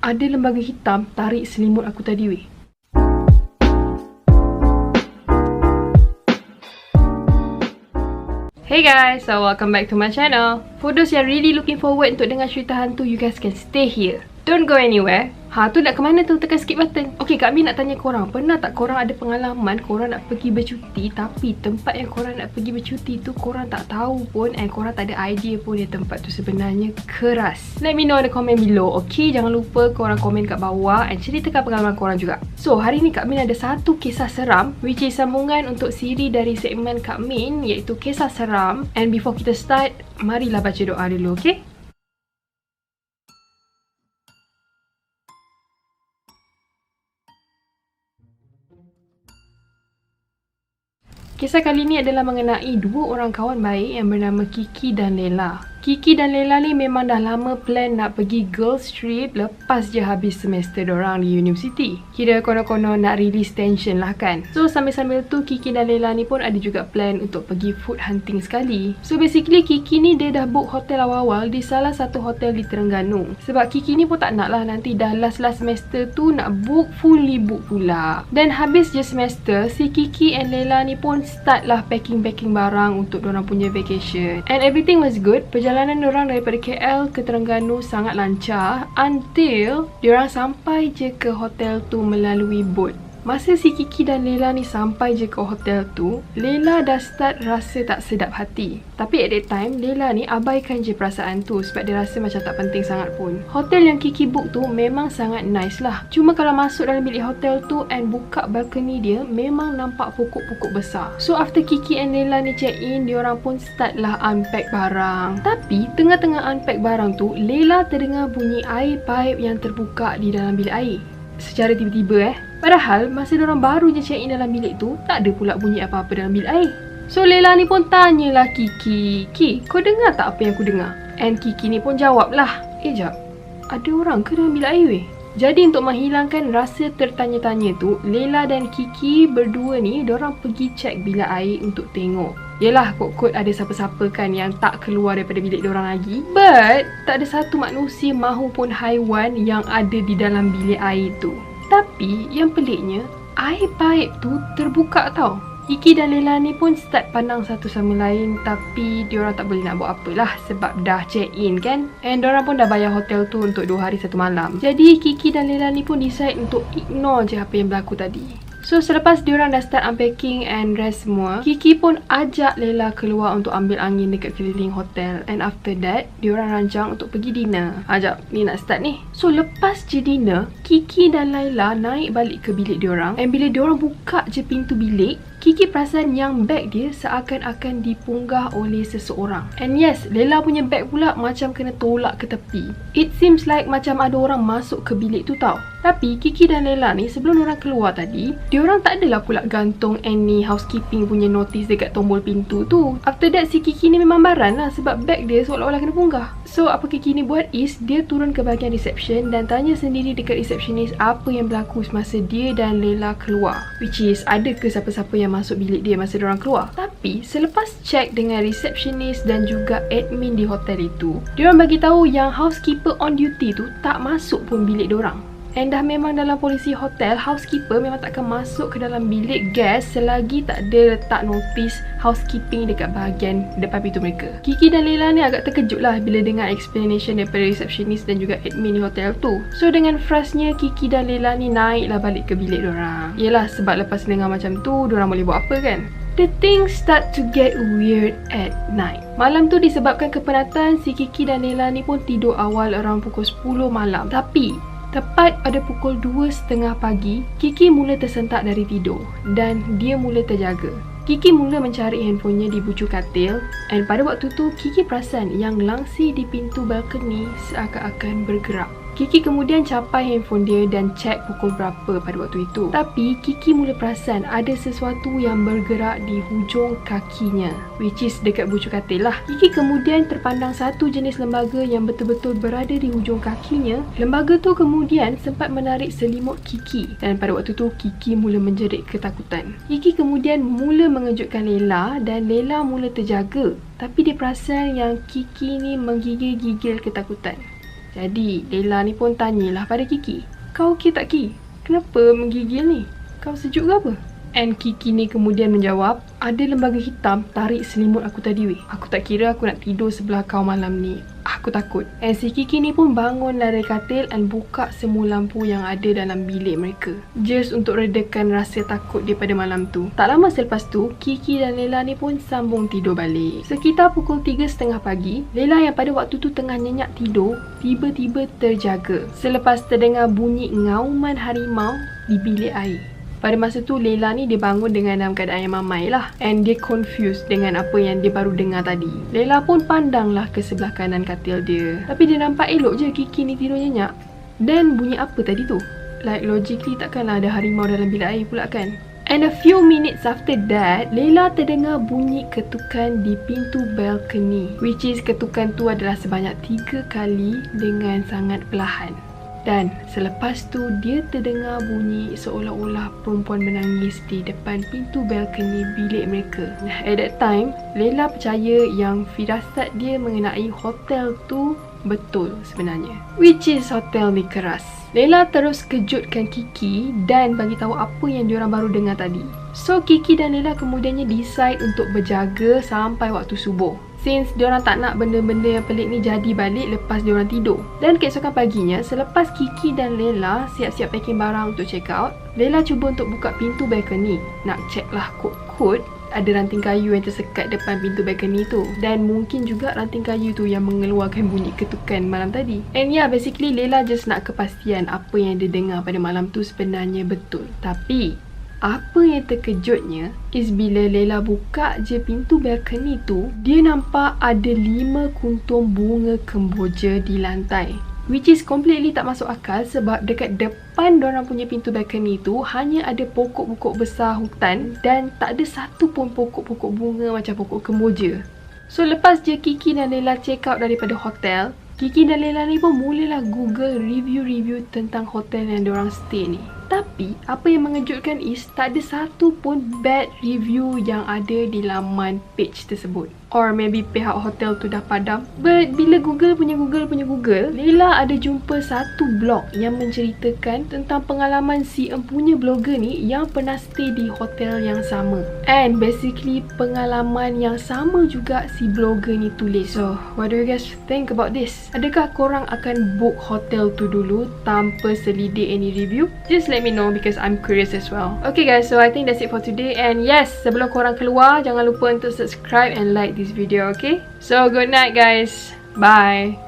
Ada lembaga hitam tarik selimut aku tadi weh. Hey guys, so welcome back to my channel. For those yang really looking forward untuk dengar cerita hantu, you guys can stay here. Don't go anywhere. Tu nak ke mana tu? Tekan skip button. Okay, Kak Min nak tanya korang, pernah tak korang ada pengalaman korang nak pergi bercuti, tapi tempat yang korang nak pergi bercuti tu korang tak tahu pun, and korang tak ada idea pun dia tempat tu sebenarnya keras? Let me know in the comment below. Okay, jangan lupa korang komen kat bawah and ceritakan pengalaman korang juga. So, hari ni Kak Min ada satu kisah seram, which is sambungan untuk siri dari segmen Kak Min, iaitu kisah seram. And before kita start, marilah baca doa dulu, okay? Kisah kali ni adalah mengenai dua orang kawan baik yang bernama Kiki dan Lela. Kiki dan Lela ni memang dah lama plan nak pergi girls trip lepas je habis semester dorang di universiti. Kira konon-konon nak release tension lah kan. So sambil-sambil tu Kiki dan Lela ni pun ada juga plan untuk pergi food hunting sekali. So basically Kiki ni dia dah book hotel awal-awal di salah satu hotel di Terengganu. Sebab Kiki ni pun tak nak lah nanti dah last semester tu nak fully book pula. Dan habis je semester, si Kiki and Lela ni pun start lah packing barang untuk dorang punya vacation. And everything was good. Perjalanan diorang daripada KL ke Terengganu sangat lancar until diorang sampai je ke hotel tu melalui boat. Masa si Kiki dan Lela ni sampai je ke hotel tu, Lela dah start rasa tak sedap hati. Tapi at that time, Lela ni abaikan je perasaan tu sebab dia rasa macam tak penting sangat pun. Hotel yang Kiki book tu memang sangat nice lah. Cuma kalau masuk dalam bilik hotel tu and buka balcony dia, memang nampak pokok-pokok besar. So after Kiki and Lela ni check in, diorang pun start lah unpack barang. Tapi tengah-tengah unpack barang tu, Lela terdengar bunyi air pipe yang terbuka di dalam bilik air. Secara tiba-tiba Padahal masa diorang baru je check in dalam bilik tu, tak ada pula bunyi apa-apa dalam bilik air. So Lela ni pun tanyalah Kiki, "Ki, kau dengar tak apa yang aku dengar?" And Kiki ni pun jawab lah, "Jap, ada orang ke dalam bilik air weh?" Jadi untuk menghilangkan rasa tertanya-tanya tu, Lela dan Kiki berdua ni diorang pergi check bilik air untuk tengok. Yelah, kot-kot ada siapa-siapa kan yang tak keluar daripada bilik diorang lagi. But tak ada satu manusia mahupun haiwan yang ada di dalam bilik air tu. Tapi yang peliknya, air paip tu terbuka tau. Kiki dan Lela ni pun start pandang satu sama lain, tapi diorang tak boleh nak buat apalah sebab dah check in kan. And diorang pun dah bayar hotel tu untuk 2 hari 1 malam. Jadi Kiki dan Lela ni pun decide untuk ignore je apa yang berlaku tadi. So selepas diorang dah start unpacking and rest semua, Kiki pun ajak Lela keluar untuk ambil angin dekat keliling hotel. And after that, diorang rancang untuk pergi dinner. Jap, ni nak start ni. So lepas je dinner, Kiki dan Lela naik balik ke bilik diorang. And bila diorang buka je pintu bilik, Kiki perasan yang beg dia seakan-akan dipunggah oleh seseorang. And yes, Lela punya beg pula macam kena tolak ke tepi. It seems like macam ada orang masuk ke bilik tu tau. Tapi Kiki dan Lela ni sebelum diorang keluar tadi, diorang tak adalah pula gantung any housekeeping punya notice dekat tombol pintu tu. After that, si Kiki ni memang baran lah sebab beg dia seolah-olah kena punggah. So apa Kiki ni buat is, dia turun ke bahagian reception dan tanya sendiri dekat receptionist apa yang berlaku semasa dia dan Lela keluar. Which is, ada ke siapa-siapa yang masuk bilik dia masa diorang keluar. Tapi selepas check dengan receptionist dan juga admin di hotel itu, diorang bagi tahu yang housekeeper on duty tu tak masuk pun bilik diorang. And dah memang dalam polisi hotel, housekeeper memang takkan masuk ke dalam bilik guest selagi tak ada letak notis housekeeping dekat bahagian depan pintu mereka. Kiki dan Lela ni agak terkejut lah bila dengar explanation daripada receptionist dan juga admin di hotel tu. So dengan frustnya, Kiki dan Lela ni naiklah balik ke bilik diorang. Yelah, sebab lepas dengar macam tu, diorang boleh buat apa kan? The things start to get weird at night. Malam tu disebabkan kepenatan, si Kiki dan Lela ni pun tidur awal around pukul 10 malam. Tapi tepat pada pukul 2.30 pagi, Kiki mula tersentak dari tidur dan dia mula terjaga. Kiki mula mencari handphonenya di bucu katil, and pada waktu tu Kiki perasan yang langsir di pintu balkoni seakan-akan bergerak. Kiki kemudian capai handphone dia dan cek pukul berapa pada waktu itu. Tapi Kiki mula perasan ada sesuatu yang bergerak di hujung kakinya, which is dekat bucu katil lah. Kiki kemudian terpandang satu jenis lembaga yang betul-betul berada di hujung kakinya. Lembaga tu kemudian sempat menarik selimut Kiki, dan pada waktu tu Kiki mula menjerit ketakutan. Kiki kemudian mula mengejutkan Lela dan Lela mula terjaga. Tapi dia perasan yang Kiki ni menggigil-gigil ketakutan. Jadi Lela ni pun tanyalah pada Kiki, "Kau okey tak Ki? Kenapa menggigil ni? Kau sejuk ke apa?" And Kiki ni kemudian menjawab, "Ada lembaga hitam tarik selimut aku tadi weh. Aku tak kira aku nak tidur sebelah kau malam ni. Aku takut." And si Kiki ni pun bangun dari katil dan buka semua lampu yang ada dalam bilik mereka, just untuk redakan rasa takut dia pada malam tu. Tak lama selepas tu, Kiki dan Lela ni pun sambung tidur balik. Sekitar pukul 3:30 pagi, Lela yang pada waktu tu tengah nyenyak tidur, tiba-tiba terjaga selepas terdengar bunyi ngauman harimau di bilik air. Pada masa tu Lela ni dia bangun dengan dalam keadaan yang mamai lah, and dia confused dengan apa yang dia baru dengar tadi. Lela pun pandanglah ke sebelah kanan katil dia, tapi dia nampak elok je Kiki ni tidur nyenyak. Dan bunyi apa tadi tu? Like logically takkanlah ada harimau dalam bilik air pula kan? And a few minutes after that, Lela terdengar bunyi ketukan di pintu balcony, which is ketukan tu adalah sebanyak 3 kali dengan sangat perlahan. Dan selepas tu dia terdengar bunyi seolah-olah perempuan menangis di depan pintu balcony bilik mereka. At that time, Lela percaya yang firasat dia mengenai hotel tu betul sebenarnya, which is hotel ni keras. Lela terus kejutkan Kiki dan bagi tahu apa yang diorang baru dengar tadi. So Kiki dan Lela kemudiannya decide untuk berjaga sampai waktu subuh, since diorang tak nak benda-benda yang pelik ni jadi balik lepas diorang tidur. Dan keesokan paginya, selepas Kiki dan Lela siap-siap packing barang untuk check out, Lela cuba untuk buka pintu balcony, nak check lah kod-kod ada ranting kayu yang tersekat depan pintu balcony tu, dan mungkin juga ranting kayu tu yang mengeluarkan bunyi ketukan malam tadi. And yeah, basically Lela just nak kepastian apa yang dia dengar pada malam tu sebenarnya betul. Tapi apa yang terkejutnya is bila Lela buka je pintu balcony tu, dia nampak ada 5 kuntum bunga kemboja di lantai, which is completely tak masuk akal sebab dekat depan dorang punya pintu balcony tu hanya ada pokok-pokok besar hutan dan tak ada satu pun pokok-pokok bunga macam pokok kemboja. So lepas je Kiki dan Lela check out daripada hotel, Kiki dan Lela ni pun mulalah Google review-review tentang hotel yang diorang stay ni. Tapi apa yang mengejutkan is tak ada satu pun bad review yang ada di laman page tersebut. Or maybe pihak hotel tu dah padam. But bila Google, Lela ada jumpa satu blog yang menceritakan tentang pengalaman si empunya blogger ni yang pernah stay di hotel yang sama. And basically pengalaman yang sama juga si blogger ni tulis. So what do you guys think about this? Adakah korang akan book hotel tu dulu tanpa selidik any review? Just let me know because I'm curious as well. Okay guys, so I think that's it for today. And yes, sebelum korang keluar, jangan lupa untuk subscribe and like this video, okay? So good night guys. Bye.